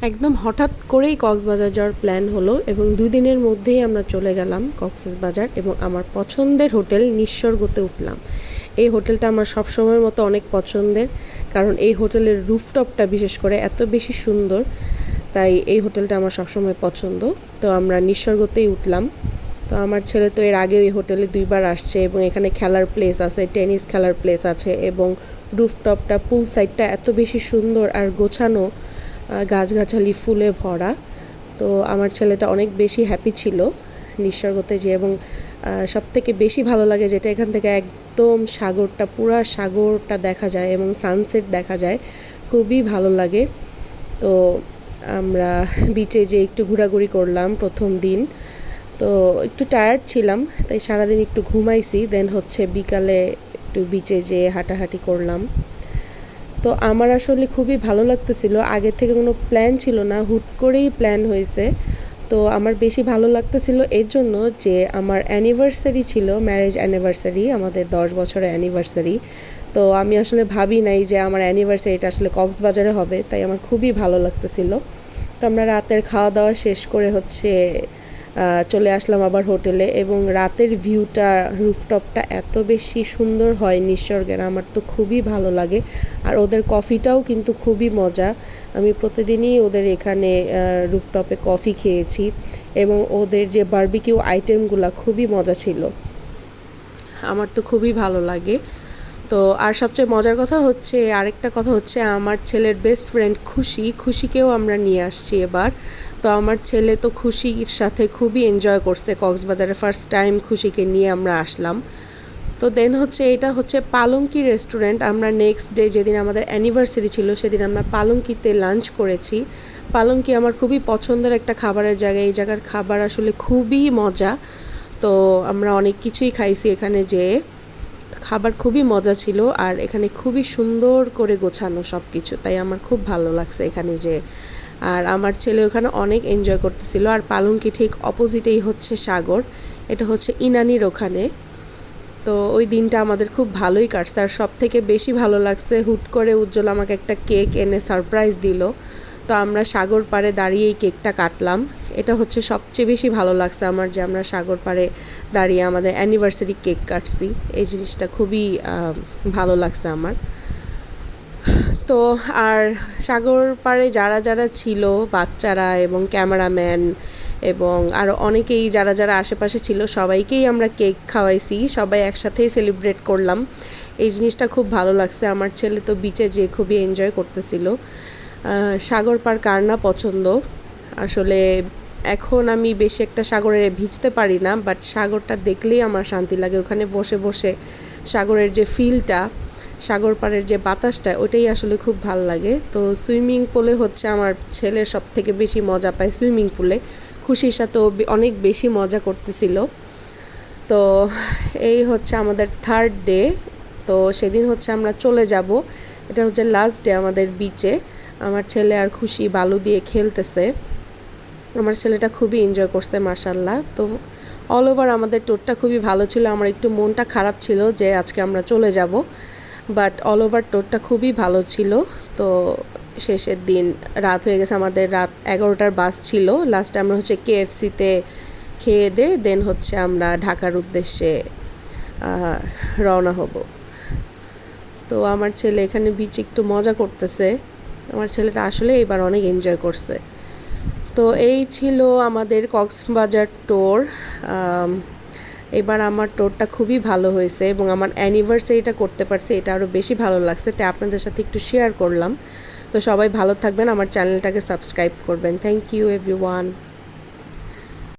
একদম হঠাৎ করেই কক্সবাজার যাওয়ার প্ল্যান হলো এবং ২ দিনের মধ্যেই আমরা চলে গেলাম কক্সবাজার এবং আমার পছন্দের হোটেল নিঃস্বর্গতে উঠলাম। এই হোটেলটা আমার সবসময়ের মতো অনেক পছন্দের, কারণ এই হোটেলের রুফটপটা বিশেষ করে এত বেশি সুন্দর, তাই এই হোটেলটা আমার সবসময় পছন্দ। তো আমরা নিঃস্বর্গতেই উঠলাম। তো আমার ছেলে তো এর আগে এই হোটেলে ২ বার আসছে এবং এখানে খেলার প্লেস আছে, টেনিস খেলার প্লেস আছে এবং রুফটপটা পুল সাইডটা এত বেশি সুন্দর আর গোছানো, গাছগাছালি ফুলে ভরা। তো আমার ছেলেটা অনেক বেশি হ্যাপি ছিল নিঃস্বর্গতে যেয়ে, এবং সবথেকে বেশি ভালো লাগে যেটা এখান থেকে একদম সাগরটা, পুরা সাগরটা দেখা যায় এবং সানসেট দেখা যায়, খুবই ভালো লাগে। তো আমরা বিচে যেয়ে একটু ঘোরাঘুরি করলাম প্রথম দিন। তো একটু টায়ার্ড ছিলাম, তাই সারাদিন একটু ঘুমাইছি, দেন হচ্ছে বিকালে একটু বিচে যেয়ে হাঁটাহাঁটি করলাম। তো আমার আসলে খুবই ভালো লাগতেছিল, আগে থেকে কোনো প্ল্যান ছিল না, হুট করেই প্ল্যান হয়েছে। তো আমার বেশি ভালো লাগতেছিল এর জন্য যে আমার অ্যানিভার্সারি ছিল, ম্যারেজ অ্যানিভার্সারি, আমাদের ১০ বছরের অ্যানিভার্সারি। তো আমি আসলে ভাবি নাই যে আমার অ্যানিভার্সারিটা আসলে কক্সবাজারে হবে, তাই আমার খুবই ভালো লাগতেছিল। তো আমরা রাতের খাওয়া দাওয়া শেষ করে হচ্ছে চলে আসলাম আবার হোটেলে, এবং রাতের ভিউটা, রুফটপটা এত বেশি সুন্দর হয় নিঃস্বর্গের, আমার তো খুবই ভালো লাগে। আর ওদের কফিটাও কিন্তু খুবই মজা, আমি প্রতিদিনই ওদের এখানে রুফটপে কফি খেয়েছি এবং ওদের যে বারবিকিউ আইটেমগুলো খুবই মজা ছিল, আমার তো খুবই ভালো লাগে। তো আর সবচেয়ে মজার কথা হচ্ছে, আরেকটা কথা হচ্ছে, আমার ছেলের বেস্ট ফ্রেন্ড খুশিকেও আমরা নিয়ে আসছি এবার। তো আমার ছেলে তো খুশির সাথে খুবই এনজয় করছে কক্সবাজারে, ফার্স্ট টাইম খুশিকে নিয়ে আমরা আসলাম। তো দেন হচ্ছে এটা হচ্ছে পালঙ্কি রেস্টুরেন্ট। আমরা নেক্সট ডে যেদিন আমাদের অ্যানিভার্সারি ছিল সেদিন আমরা পালঙ্কিতে লাঞ্চ করেছি। পালঙ্কি আমার খুবই পছন্দের একটা খাবারের জায়গা, এই জায়গার খাবার আসলে খুবই মজা। তো আমরা অনেক কিছুই খাইছি এখানে যেয়ে, খাবার খুবই মজা ছিল আর এখানে খুবই সুন্দর করে গোছানো সব কিছু, তাই আমার খুব ভালো লাগছে এখানে যে। আর আমার ছেলে ওখানে অনেক এনজয় করতেছিল। আর পালঙ্কি ঠিক অপোজিটেই হচ্ছে সাগর, এটা হচ্ছে ইনানির ওখানে। তো ওই দিনটা আমাদের খুব ভালোই কাটছে। আর সব থেকে বেশি ভালো লাগছে, হুট করে উজ্জ্বল আমাকে একটা কেক এনে সারপ্রাইজ দিল। তো আমরা সাগর পাড়ে দাঁড়িয়ে এই কেকটা কাটলাম। এটা হচ্ছে সবচেয়ে বেশি ভালো লাগছে আমার, যে আমরা সাগর পাড়ে দাঁড়িয়ে আমাদের অ্যানিভার্সারি কেক কাটছি, এই জিনিসটা খুবই ভালো লাগছে আমার। তো আর সাগর পাড়ে যারা যারা ছিল, বাচ্চারা এবং ক্যামেরাম্যান এবং আরও অনেকেই যারা যারা আশেপাশে ছিল, সবাইকেই আমরা কেক খাওয়াইছি, সবাই একসাথেই সেলিব্রেট করলাম। এই জিনিসটা খুব ভালো লাগছে। আমার ছেলে তো বিচে যেয়ে খুবই এনজয় করতেছিল। সাগর পাড় কার না পছন্দ আসলে। এখন আমি বেশি একটা সাগরে ভিজতে পারি না, বাট সাগরটা দেখলেই আমার শান্তি লাগে। ওখানে বসে বসে সাগরের যে ফিলটা, সাগর পাড়ের যে বাতাসটা, ওটাই আসলে খুব ভালো লাগে। তো সুইমিং পুলে হচ্ছে আমার ছেলে সব থেকে বেশি মজা পায় সুইমিং পুলে, খুশির সাথেও অনেক বেশি মজা করতেছিল। তো এই হচ্ছে আমাদের থার্ড ডে। তো সেদিন হচ্ছে আমরা চলে যাব, এটা হচ্ছে লাস্ট ডে আমাদের বিচে। আমার ছেলে আর খুশি বালু দিয়ে খেলতেছে, আমার ছেলেটা খুবই এনজয় করছে মাশাআল্লাহ। তো অল ওভার আমাদের ট্যুরটা খুবই ভালো ছিল। আমার একটু মনটা খারাপ ছিল যে আজকে আমরা চলে যাব, বাট অল ওভার ট্যুরটা খুবই ভালো ছিল। তো শেষের দিন রাত হয়ে গেছে, আমাদের রাত 11টার বাস ছিল। লাস্টে আমরা হচ্ছে কেএফসিতে খেয়ে দিয়ে দেন হচ্ছে আমরা ঢাকার উদ্দেশ্যে রওনা হব। তো আমার ছেলে এখানে বিচে একটু মজা করতেছে, আমার ছেলেটা আসলে এবার অনেক এনজয় করছে। তো এই ছিল আমাদের কক্সবাজার ট্যুর। এবার আমার ট্যুরটা খুবই ভালো হয়েছে এবং আমার অ্যানিভার্সারিটা করতে পারছি, এটা আরও বেশি ভালো লাগছে, তাই আপনাদের সাথে একটু শেয়ার করলাম। তো সবাই ভালো থাকবেন, আমার চ্যানেলটাকে সাবস্ক্রাইব করবেন। Thank you everyone.